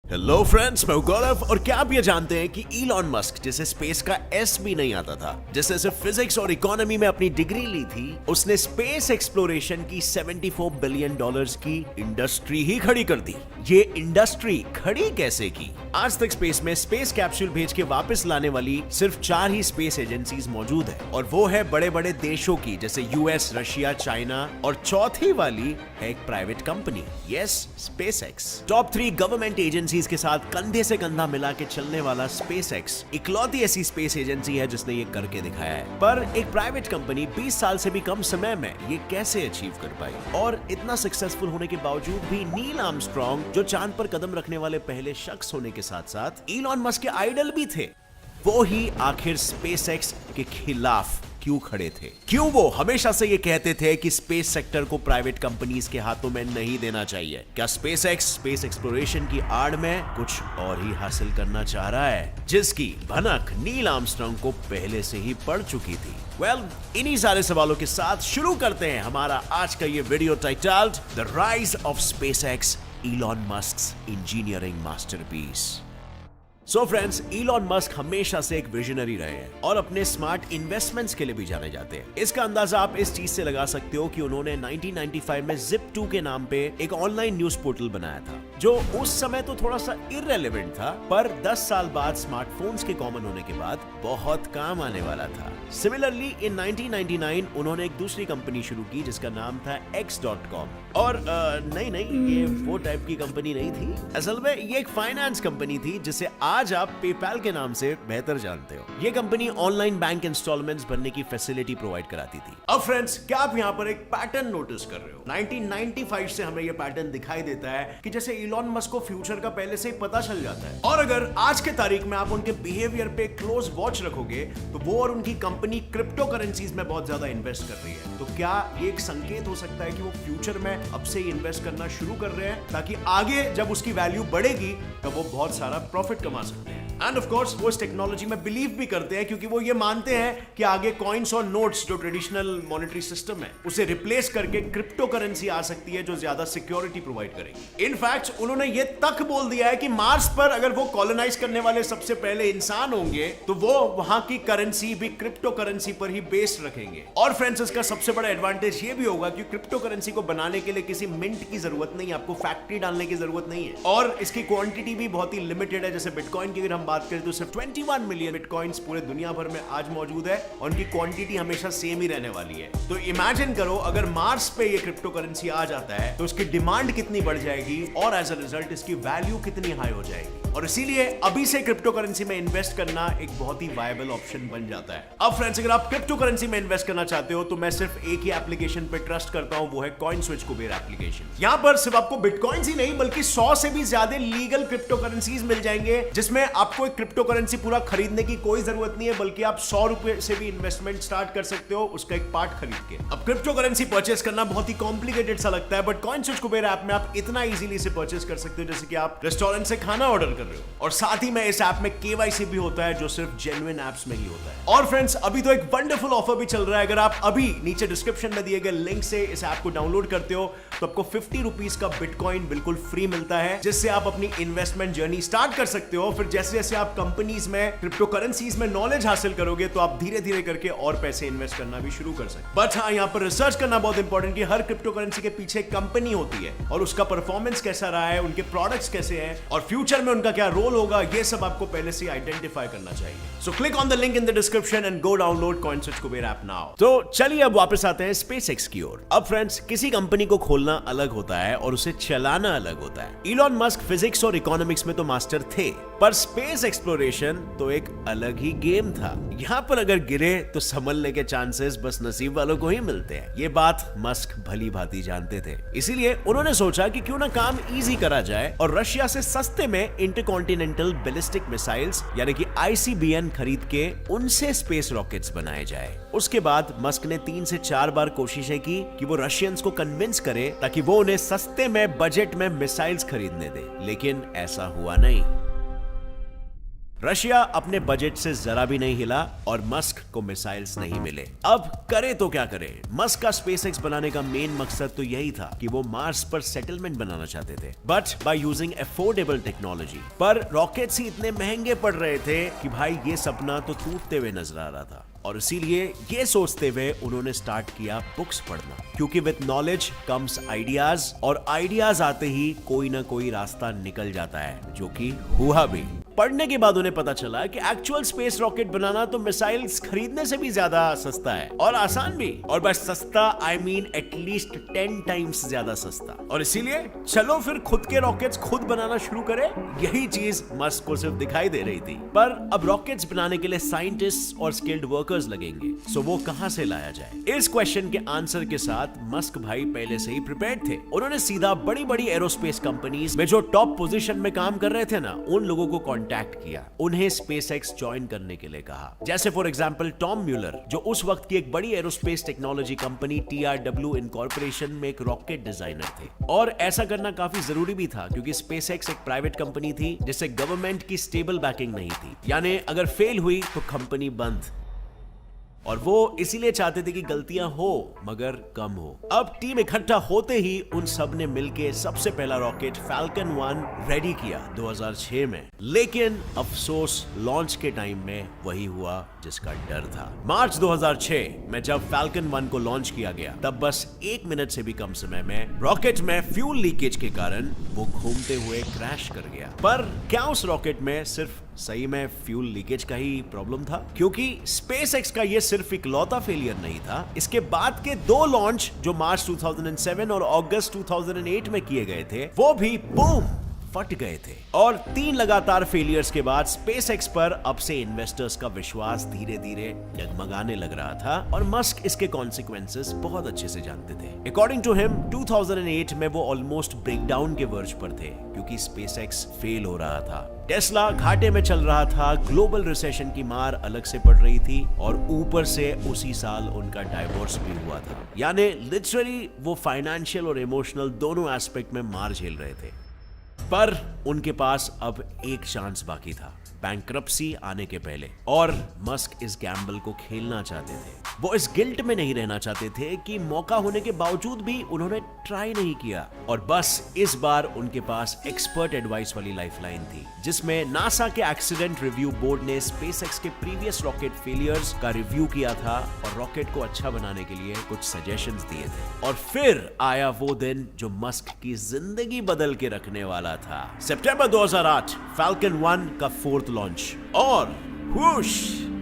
Hello friends, मैं हूं गौरव। और क्या आप ये जानते हैं कि इलॉन मस्क, जिसे स्पेस का एस भी नहीं आता था, जिसने सिर्फ फिजिक्स और इकोनॉमी में अपनी डिग्री ली थी, उसने स्पेस एक्सप्लोरेशन की $74 बिलियन की इंडस्ट्री ही खड़ी कर दी। ये इंडस्ट्री खड़ी कैसे की? आज तक स्पेस में स्पेस कैप्सूल भेज के वापस लाने वाली सिर्फ 4 ही स्पेस एजेंसीज मौजूद है, और वो है बड़े बड़े देशों की, जैसे यूएस, रशिया, चाइना, और चौथी वाली है एक private company, yes, SpaceX. Top 3 government agency के साथ कंधे से कंधा मिला के चलने वाला स्पेसएक्स इकलौती ऐसी स्पेस एजेंसी है जिसने ये करके दिखाया है। पर एक प्राइवेट कंपनी 20 साल से भी कम समय में ये कैसे अचीव कर पाई? और इतना सक्सेसफुल होने के बावजूद भी नील आर्मस्ट्रॉन्ग, जो चांद पर कदम रखने वाले पहले शख्स होने के साथ साथ इलॉन मस्क के आइडल भी थे, वो ही आखिर स्पेसएक्स के खिलाफ क्यों खड़े थे? क्यों वो हमेशा से ये कहते थे कि स्पेस सेक्टर को प्राइवेट कंपनीज के हाथों में नहीं देना चाहिए? क्या स्पेसएक्स स्पेस एक्सप्लोरेशन की आड़ में कुछ और ही हासिल करना चाह रहा है, जिसकी भनक नील आर्मस्ट्रॉन्ग को पहले से ही पड़ चुकी थी? इन्हीं सारे सवालों के साथ शुरू करते हैं हमारा आज का ये video titled the rise of SpaceX, Elon Musk's engineering masterpiece. So friends, Elon Musk हमेशा से एक विजनरी रहे हैं और अपने स्मार्ट इन्वेस्टमेंट्स के लिए भी जाने जाते हैं। इसका अंदाजा आप इस चीज से लगा सकते हो कि उन्होंने 1995 में Zip2 के नाम पे एक ऑनलाइन न्यूज पोर्टल बनाया था, जो उस समय तो थोड़ा सा इररेलेवेंट था, पर 10 साल बाद स्मार्टफोन्स के कॉमन होने के बाद बहुत काम आने वाला था। सिमिलरली इन 1999 उन्होंने एक दूसरी कंपनी शुरू की जिसका नाम था X.com। और नहीं, ये वो टाइप की कंपनी नहीं थी। असल में ये एक फाइनेंस कंपनी थी जिसे आज आप पेपैल के नाम से बेहतर जानते हो। ये कंपनी ऑनलाइन बैंक इंस्टॉलमेंट्स भरने की फैसिलिटी प्रोवाइड कराती थी। अब फ्रेंड्स, क्या आप यहाँ पर एक पैटर्न नोटिस कर रहे हो? 1995 से हमें ये पैटर्न दिखाई देता है कि जैसे इलॉन मस्क को फ्यूचर का पहले से ही पता चल जाता है, और अगर आज के तारीख में आप उनके बिहेवियर पे क्लोज वॉच रखोगे तो वो और उनकी कंपनी क्रिप्टो करेंसीज में बहुत ज्यादा इन्वेस्ट कर रही है। तो क्या ये एक संकेत हो सकता है कि वो फ्यूचर में अब से ही इन्वेस्ट करना शुरू कर रहे हैं, ताकि आगे जब उसकी वैल्यू बढ़ेगी तब वो बहुत सारा प्रॉफिट कमा सकते हैं? एंड ऑफ कोर्स वो इस टेक्नोलॉजी में बिलीव भी करते हैं, क्योंकि वो ये मानते हैं कि आगे कॉइन्स और नोट्स, जो ट्रेडिशनल मॉनेटरी सिस्टम है, उसे रिप्लेस करके क्रिप्टो करेंसी आ सकती है जो ज्यादा सिक्योरिटी प्रोवाइड करेगी। इनफैक्ट उन्होंने ये तक बोल दिया है कि मार्स पर अगर वो कॉलोनाइज करने वाले सबसे पहले इंसान होंगे तो वो वहां की करेंसी भी क्रिप्टो करेंसी पर ही बेस्ड रखेंगे। और फ्रेंड्स, इसका सबसे बड़ा एडवांटेज ये भी होगा कि क्रिप्टो करेंसी को बनाने के लिए किसी मिंट की जरूरत नहीं है, आपको फैक्ट्री डालने की जरूरत नहीं है, और इसकी क्वांटिटी भी बहुत ही लिमिटेड है। जैसे बिटकॉइन की अगर हम बात करें तो सिर्फ 21 मिलियन बिटकॉइंस पूरे दुनिया भर में आज मौजूद है, और उनकी क्वांटिटी हमेशा सेम ही रहने वाली है। तो इमेजिन करो, अगर मार्स पे ये क्रिप्टो करेंसी आ जाता है तो उसकी डिमांड कितनी बढ़ जाएगी, और एज अ रिजल्ट इसकी वैल्यू कितनी हाई हो जाएगी। और इसीलिए अभी से क्रिप्टो करेंसी में इन्वेस्ट करना एक बहुत ही वायबल ऑप्शन बन जाता है। अब फ्रेंड्स, अगर आप क्रिप्टो करेंसी में इन्वेस्ट करना चाहते हो तो मैं सिर्फ एक ही एप्लीकेशन पे ट्रस्ट करता हूं, वो है कॉइनस्विच कुबेर एप्लीकेशन। यहां पर सिर्फ आपको बिटकॉइंस ही नहीं बल्कि 100 से भी ज्यादा लीगल क्रिप्टो करेंसीज मिल जाएंगे, जिसमें आपको एक क्रिप्टो करेंसी पूरा खरीदने की कोई जरूरत नहीं है, बल्कि आप 100 रुपए से भी इन्वेस्टमेंट स्टार्ट कर सकते हो, उसका एक पार्ट खरीद के। अब क्रिप्टो करेंसी परचेस करना बहुत ही कॉम्प्लिकेटेड सा लगता है, बट कॉइनस्विच कुबेर ऐप में आप इतना इजीली इसे परचेस कर सकते हो जैसे कि आप रेस्टोरेंट से खाना ऑर्डर कर रहे हो। और साथ ही में इस ऐप में केवाईसी भी होता है, जो सिर्फ जेन्युइन ऐप्स में ही होता है। और फ्रेंड्स, अभी तो एक वंडरफुल ऑफर भी चल रहा है। अगर आप अभी नीचे डिस्क्रिप्शन में दिए गए लिंक से इस ऐप को डाउनलोड करते हो तो आपको 50 रुपीज का बिटकॉइन बिल्कुल फ्री मिलता है, जिससे आप अपनी इन्वेस्टमेंट जर्नी स्टार्ट कर सकते हो। फिर जैसे जैसे आप कंपनीज में क्रिप्टो करेंसीज में नॉलेज हासिल करोगे तो आप धीरे धीरे करके और पैसे इन्वेस्ट करना भी शुरू कर सकते। बट हाँ, यहाँ पर रिसर्च करना बहुत इंपॉर्टेंट कि हर क्रिप्टो करेंसी के पीछे एक कंपनी होती है, और उसका परफॉर्मेंस कैसा रहा है, उनके प्रोडक्ट्स कैसे हैं, और फ्यूचर में उनका क्या रोल होगा, ये सब आपको पहले से आइडेंटिफाई करना चाहिए। So click on the link in the description and go download CoinSwitch Kuber app now. तो चलिए अब वापस आते हैं स्पेसएक्स की ओर। अब फ्रेंड्स, किसी कंपनी को खोलना अलग होता है और उसे चलाना अलग होता है। इलॉन मस्क फिजिक्स और इकोनॉमिक्स में तो मास्टर थे, पर स्पेस एक्सप्लोरेशन तो एक अलग ही गेम था। यहाँ पर अगर गिरे तो संभलने के चांसेस बस नसीब वालों को ही मिलते हैं। ये बात मस्क भली भांति जानते थे, इसीलिए उन्होंने सोचा कि क्यों ना काम इजी करा जाए और रशिया से सस्ते में इंटरकॉन्टिनेंटल बैलिस्टिक मिसाइल्स यानी कि ICBM खरीद के उनसे स्पेस रॉकेट्स बनाए जाए। उसके बाद मस्क ने 3 से 4 बार कोशिशें की कि वो रशियंस को कन्विंस करे ताकि वो उन्हें सस्ते में बजट में मिसाइल्स खरीदने दे, लेकिन ऐसा हुआ नहीं। रशिया अपने बजट से जरा भी नहीं हिला और मस्क को मिसाइल्स नहीं मिले। अब करे तो क्या करे, मस्क का स्पेसएक्स बनाने का मेन मकसद तो यही था कि वो मार्स पर सेटलमेंट बनाना चाहते थे, but by using affordable technology. पर रॉकेट्स ही इतने महंगे पड़ रहे थे कि भाई ये सपना तो टूटते हुए नजर आ रहा था, और इसीलिए ये सोचते हुए उन्होंने स्टार्ट किया बुक्स पढ़ना, क्योंकि विद नॉलेज कम्स आइडियाज, और आइडियाज आते ही कोई ना कोई रास्ता निकल जाता है, जो कि हुआ भी। पढ़ने के बाद उन्हें पता चला कि एक्चुअल स्पेस रॉकेट बनाना तो मिसाइल्स खरीदने से भी ज्यादा सस्ता है और आसान भी, और बस सस्ता आई मीन एटलीस्ट 10 टाइम्स ज्यादा सस्ता। और इसीलिए चलो फिर खुद के रॉकेट्स खुद बनाना शुरू करें। यही चीज मस्क को सिर्फ दिखाई दे रही थी, पर अब रॉकेट्स बनाने के लिए साइंटिस्ट और स्किल्ड वर्कर्स लगेंगे, सो वो कहां से लाया जाए? इस क्वेश्चन के आंसर के साथ मस्क भाई पहले से ही प्रिपेयर्ड थे। उन्होंने सीधा बड़ी बड़ी एरोस्पेस कंपनीज में जो टॉप पोजीशन में काम कर रहे थे ना, उन लोगों को कांटेक्ट किया, उन्हें स्पेसएक्स ज्वाइन करने के लिए कहा। जैसे फॉर एग्जांपल टॉम म्यूलर, जो उस वक्त की एक बड़ी aerospace technology company TRW incorporation में एक रॉकेट डिजाइनर थे। और ऐसा करना काफी जरूरी भी था, क्योंकि स्पेसएक्स एक प्राइवेट कंपनी थी जिसे गवर्नमेंट की स्टेबल बैकिंग नहीं थी, यानी अगर फेल हुई तो कंपनी बंद। और वो इसीलिए चाहते थे कि गलतियां हो मगर कम हो। अब टीम इकट्ठा होते ही उन सब ने मिलकर सबसे पहला रॉकेट फैल्कन 1 रेडी किया 2006 में। लेकिन अफसोस लॉन्च के टाइम में वही हुआ जिसका डर था। मार्च 2006 में जब फैल्कन 1 को लॉन्च किया गया, तब बस 1 मिनट से भी कम समय में रॉकेट में फ्यूल लीकेज के कारण वो घूमते हुए क्रैश कर गया। पर क्या उस रॉकेट में सिर्फ सही में फ्यूल लीकेज का ही प्रॉब्लम था? क्योंकि स्पेसएक्स का ये सिर्फ इकलौता फेलियर नहीं था। इसके बाद के 2 लॉन्च जो मार्च 2007 और अगस्त 2008 में किए गए थे, वो भी बूम फट गए थे। और 3 लगातार फेलियर्स के बाद स्पेसएक्स पर अब से इन्वेस्टर्स का विश्वास धीरे धीरे डगमगाने लग रहा था, और मस्क इसके कॉन्सिक्वेंसेस बहुत अच्छे से जानते थे। अकॉर्डिंग टू हिम 2008 में वो ऑलमोस्ट ब्रेकडाउन के वर्ज पर थे, क्योंकि स्पेसएक्स फेल हो रहा था। टेस्ला घाटे में चल रहा था, ग्लोबल रिसेशन की मार अलग से पड़ रही थी, और ऊपर से उसी साल उनका डाइवोर्स भी हुआ था। यानी लिटरली वो फाइनेंशियल और इमोशनल दोनों एस्पेक्ट में मार झेल रहे थे। पर उनके पास अब एक चांस बाकी था, बैंक्रप्सी आने के पहले, और मस्क इस गैम्बल को खेलना चाहते थे। वो इस गिल्ट में नहीं रहना चाहते थे कि मौका होने के बावजूद भी उन्होंने ट्राई नहीं किया। और बस इस बार उनके पास एक्सपर्ट एडवाइस वाली लाइफलाइन थी, जिसमें नासा के एक्सीडेंट रिव्यू बोर्ड ने स्पेसएक्स के प्रीवियस रॉकेट फेलियर्स का रिव्यू किया था और रॉकेट को अच्छा बनाने के लिए कुछ सजेशंस दिए थे। और फिर आया वो दिन जो मस्क की जिंदगी बदल के रखने वाला था। सितंबर 2008 फैल्कन 1 का 4th लॉन्च, और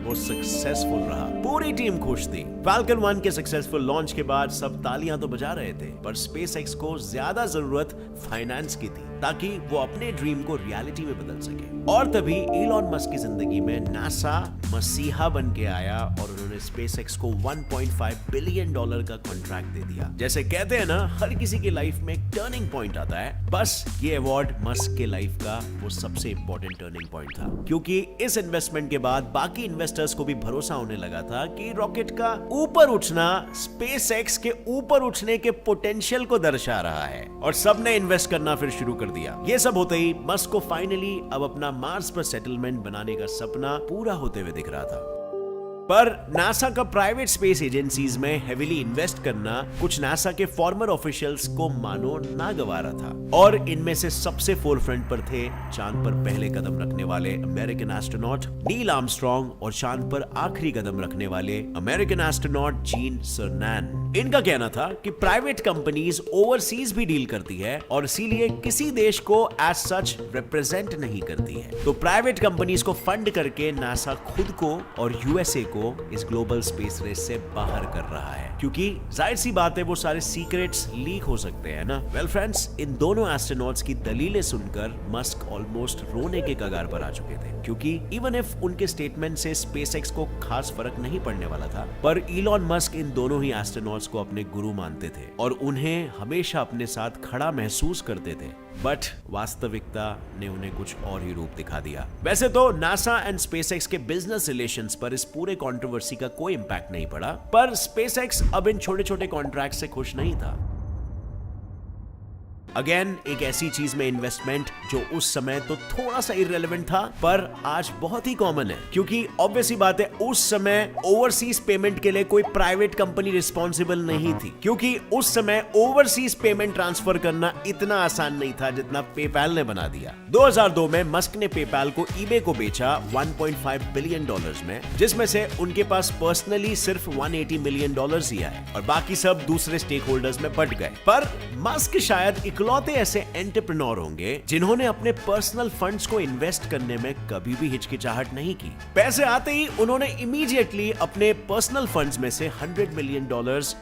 वो सक्सेसफुल रहा। पूरी टीम खुश थी। फैल्कन 1 के सक्सेसफुल लॉन्च के बाद सब तालियां तो बजा रहे थे, पर स्पेसएक्स को ज्यादा जरूरत फाइनेंस की थी, ताकि वो अपने ड्रीम को रियलिटी में बदल सके। और तभी इलॉन मस्क की जिंदगी में नासा मसीहा बन के आया, और उन्होंने स्पेसएक्स को $1.5 बिलियन का कॉन्ट्रैक्ट दे दिया। जैसे कहते हैं ना, हर किसी की लाइफ में एक टर्निंग पॉइंट आता है, बस ये अवार्ड मस्क के लाइफ का वो सबसे इंपॉर्टेंट टर्निंग पॉइंट था, क्योंकि इस इन्वेस्टमेंट के बाद बाकी इन्वेस्टर्स को भी भरोसा होने लगा था कि रॉकेट का ऊपर उठना स्पेसएक्स के ऊपर उठने के पोटेंशियल को दर्शा रहा है, और सबने इन्वेस्ट करना फिर शुरू कर दिया। ये सब होते ही मस्क को फाइनली अब अपना मार्स पर सेटलमेंट बनाने का सपना पूरा होते हुए दिख रहा था। पर नासा का प्राइवेट स्पेस एजेंसीज में हेविली इन्वेस्ट करना कुछ नासा के फॉर्मर ऑफिशियल्स को मानो नागवारा था, और इनमें से सबसे फोरफ्रंट पर थे चांद पर पहले कदम रखने वाले अमेरिकन एस्ट्रोनॉट नील आर्मस्ट्रॉन्ग, और चांद पर आखिरी कदम रखने वाले अमेरिकन एस्ट्रोनॉट जीन सर्नैन। इनका कहना था कि प्राइवेट कंपनीज ओवरसीज भी डील करती है, और इसीलिए किसी देश को एज सच रिप्रेजेंट नहीं करती है। तो प्राइवेट कंपनीज को फंड करके नासा खुद को और यूएसए को इस ग्लोबल स्पेस रेस से बाहर कर रहा है, क्योंकि जाहिर सी बात है वो सारे सीक्रेट्स लीक हो सकते हैं ना। वेल फ्रेंड्स, इन दोनों एस्ट्रोनॉट्स की दलीलें सुनकर मस्क ऑलमोस्ट रोने के कगार पर आ चुके थे, क्योंकि इवन इफ उनके स्टेटमेंट से स्पेसएक्स को खास फर्क नहीं पड़ने वाला था, पर इलॉन मस्क इन दोनों ही एस्ट्रोनॉट्स को अपने गुरु मानते थे और उन्हें हमेशा अपने साथ खड़ा महसूस करते थे। बट वास्तविकता ने उन्हें कुछ और ही रूप दिखा दिया। वैसे तो नासा एंड स्पेसएक्स के बिजनेस रिलेशंस पर इस पूरे कंट्रोवर्सी का कोई इंपैक्ट नहीं पड़ा, पर स्पेसएक्स अब इन छोटे छोटे कॉन्ट्रैक्ट से खुश नहीं था। अगेन एक ऐसी चीज में इन्वेस्टमेंट जो उस समय तो थोड़ा सा इररिलेवेंट था पर आज बहुत ही कॉमन है, क्योंकि ऑब्वियस ही बात है उस समय ओवरसीज पेमेंट के लिए कोई प्राइवेट कंपनी रिस्पॉन्सिबल नहीं थी, क्योंकि उस समय ओवरसीज पेमेंट ट्रांसफर करना इतना आसान नहीं था जितना पेपैल ने बना दिया। 2002 में मस्क ने पेपैल को ईबे को बेचा $1.5 बिलियन में, जिसमें से उनके पास पर्सनली सिर्फ $180 मिलियन ही आए और बाकी सब दूसरे स्टेक होल्डर्स में बट गए। पर मस्क शायद इकलौते ऐसे एंटरप्रेन्योर होंगे जिन्होंने अपने पर्सनल फंड्स को इन्वेस्ट करने में कभी भी हिचकिचाहट नहीं की। पैसे आते ही उन्होंने इमीडिएटली अपने पर्सनल फंड्स में से $100 मिलियन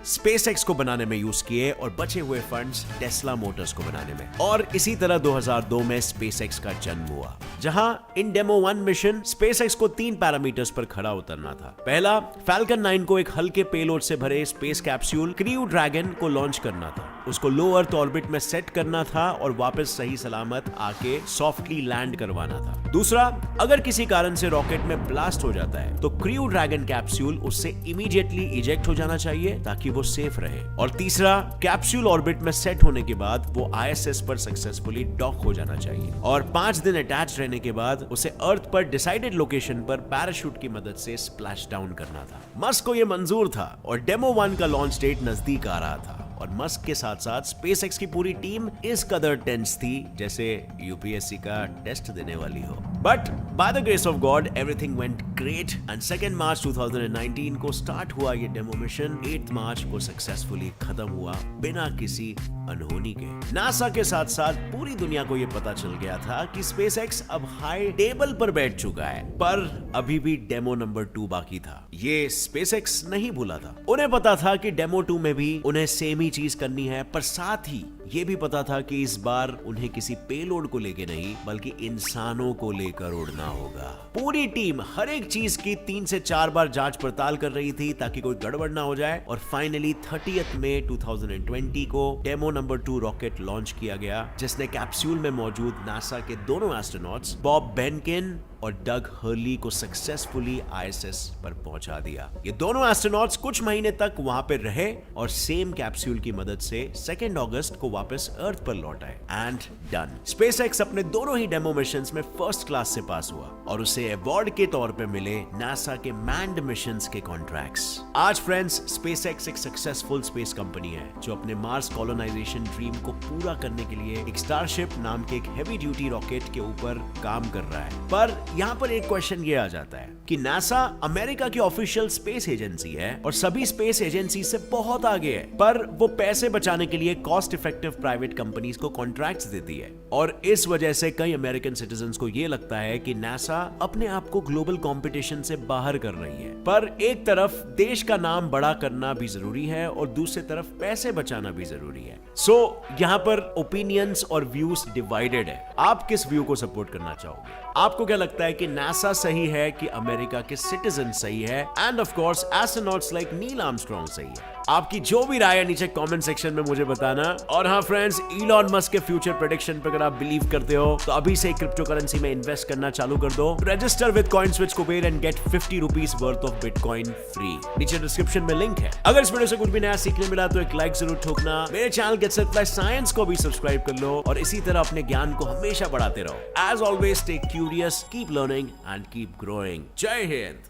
स्पेसएक्स को बनाने में यूज किए और बचे हुए फंड्स टेस्ला मोटर्स को बनाने में। और इसी तरह 2002 में स्पेसएक्स का जन्म हुआ, जहां इन डेमो 1 मिशन स्पेसएक्स को 3 पैरामीटर्स पर खड़ा उतरना था। पहला, फैल्कन 9 को एक हल्के पेलोड से भरे स्पेस कैप्सूल क्रू ड्रैगन को लॉन्च करना था, उसको लो अर्थ ऑर्बिट में सेट करना था और वापस सही सलामत आके सॉफ्टली लैंड करवाना था। दूसरा, अगर किसी कारण से रॉकेट में ब्लास्ट हो जाता है तो क्रू ड्रैगन कैप्सूल उससे इमीडिएटली इजेक्ट हो जाना चाहिए ताकि वो सेफ रहे। और तीसरा, कैप्सूल ऑर्बिट में सेट होने के बाद वो आईएसएस पर सक्सेसफुली डॉक हो जाना चाहिए और 5 दिन अटैच रहने के बाद उसे अर्थ पर डिसाइडेड लोकेशन पर पैराशूट की मदद से स्प्लैश डाउन करना था। मस्क को यह मंजूर था और डेमो 1 का लॉन्च डेट नजदीक आ रहा था और मस्क के साथ साथ स्पेसएक्स की पूरी टीम इस कदर टेंस थी जैसे यूपीएससी का टेस्ट देने वाली हो। But by the grace of God everything went great and 2 मार्च 2019 को स्टार्ट हुआ ये डेमो मिशन 8 मार्च को सक्सेसफुली खत्म हुआ बिना किसी अनहोनी के। नासा के साथ साथ पूरी दुनिया को यह पता चल गया था कि स्पेसएक्स अब हाई टेबल पर बैठ चुका है, पर अभी भी डेमो नंबर 2 बाकी था। ये स्पेसएक्स नहीं भूला था, उन्हें पता था कि डेमो 2 में भी उन्हें सेम ही चीज करनी है, पर साथ ही ये भी पता था कि इस बार उन्हें किसी पेलोड को लेके नहीं बल्कि इंसानों को लेकर उड़ना होगा। पूरी टीम हर एक चीज की 3 से 4 बार जांच पड़ताल कर रही थी ताकि कोई गड़बड़ ना हो जाए और फाइनली 30 मई 2020 को डेमो नंबर 2 रॉकेट लॉन्च किया गया, जिसने कैप्सूल में मौजूद नासा के दोनों एस्ट्रोनॉट्स बॉब बेनकिन और डग हर्ली को सक्सेसफुली आईएसएस पर पहुंचा दिया। ये दोनों एस्ट्रोनॉट्स कुछ महीने तक वहां पर रहे और सेम कैप्सूल की मदद से 2 अगस्त को वापस अर्थ पर लौट आए एंड डन। स्पेसएक्स अपने दोनों ही डेमो मिशंस में फर्स्ट क्लास से पास हुआ और उसे अवार्ड के तौर पे मिले नासा के मैन्ड मिशंस के कॉन्ट्रैक्ट्स। आज फ्रेंड्स, स्पेसएक्स एक सक्सेसफुल स्पेस कंपनी है जो अपने मार्स कॉलोनाइजेशन ड्रीम को पूरा करने के लिए एक स्टारशिप नाम के एक हेवी ड्यूटी रॉकेट के ऊपर काम कर रहा है। पर यहाँ पर एक क्वेश्चन ये आ जाता है कि नासा अमेरिका की ऑफिशियल स्पेस एजेंसी है और सभी स्पेस एजेंसी से बहुत आगे है, पर वो पैसे बचाने के लिए कॉस्ट इफेक्टिव प्राइवेट कंपनीज को कॉन्ट्रैक्ट्स देती है और इस वजह से कई अमेरिकन सिटीजन्स को ये लगता है कि नासा अपने आप को ग्लोबल कंपटीशन से बाहर कर रही है। पर एक तरफ देश का नाम बड़ा करना भी जरूरी है और दूसरी तरफ पैसे बचाना भी जरूरी है। सो यहाँ पर ओपिनियंस और व्यूज डिवाइडेड है। आप किस व्यू को सपोर्ट करना चाहोगे? आपको क्या लगता है कि नासा सही है कि अमेरिका के सिटीजन सही है? End of course astronauts like Neil Armstrong सही है? आपकी जो भी राय है नीचे कमेंट सेक्शन में मुझे बताना। और हाँ फ्रेंड्स, इलॉन मस्क के फ्यूचर प्रेडिक्शन पर अगर आप बिलीव करते हो तो अभी से क्रिप्टो करेंसी में इन्वेस्ट करना चालू कर दो। Register with CoinSwitch Kuber and get 50 rupees worth of bitcoin free. नीचे डिस्क्रिप्शन में लिंक है। अगर इस वीडियो से कुछ भी नया सीखने मिला तो एक लाइक जरूर ठोकना। मेरे channel get set by science को भी सब्सक्राइब कर लो और इसी तरह अपने ज्ञान को हमेशा बढ़ाते रहो। As always, stay curious, keep learning and keep growing. जय हिंद।